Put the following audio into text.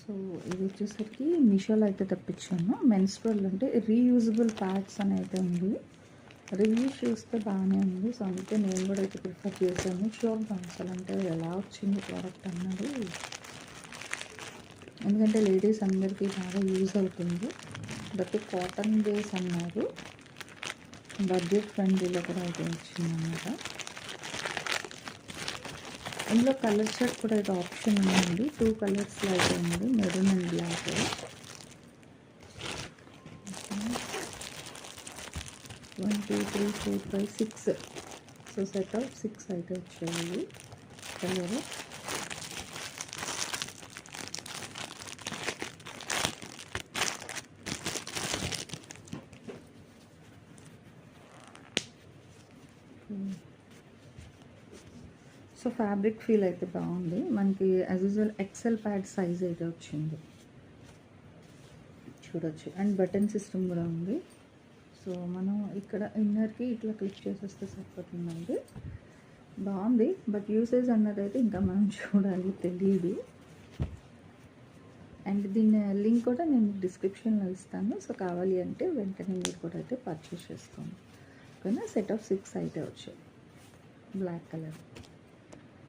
So ఇది వచ్చేసరికి మీషోలో అయితే తెప్పించాను. మెన్స్ట్రువల్ అంటే రీయూజబుల్ ప్యాడ్స్ అని అయితే ఉంది. రివ్యూస్ చూస్తే బాగానే ఉంది. సో అందుకే నేను కూడా అయితే ప్రిఫర్ చేశాను. చూద్దాం అసలు అంటే ఎలా వచ్చింది ప్రోడక్ట్ అన్నది. ఎందుకంటే లేడీస్ అందరికీ బాగా యూజ్ అవుతుంది. బట్ కాటన్ బేస్ అన్నారు. బడ్జెట్ ఫ్రెండ్లీలో కూడా అయితే వచ్చిందన్నమాట. ఇందులో కలర్ షర్ట్ కూడా అయితే ఆప్షన్ ఉందండి. 2 కలర్స్లో అయితే ఉంది, maroon and black. 1 2 3 4 5 6. So set of 6 అయితే వచ్చాయి కలర్. సో ఫ్యాబ్రిక్ ఫీల్ అయితే బాగుంది. మనకి as usual XL pad size అయితే వచ్చింది, చూడొచ్చు. అండ్ బటన్ సిస్టమ్ కూడా ఉంది. సో మనం ఇక్కడ ఇన్నర్కి ఇట్లా క్లిక్ చేసేస్తే సరిపోతుందండి. బాగుంది. బట్ యూసేజ్ అన్నది అయితే ఇంకా మనం చూడాలి, తెలియదు. అండ్ దీని లింక్ కూడా నేను డిస్క్రిప్షన్లో ఇస్తాను. సో కావాలి అంటే వెంటనే మీరు కూడా అయితే పర్చేస్ చేసుకోండి. ఓకేనా. సెట్ ఆఫ్ 6 అయితే వచ్చాయి, బ్లాక్ కలర్.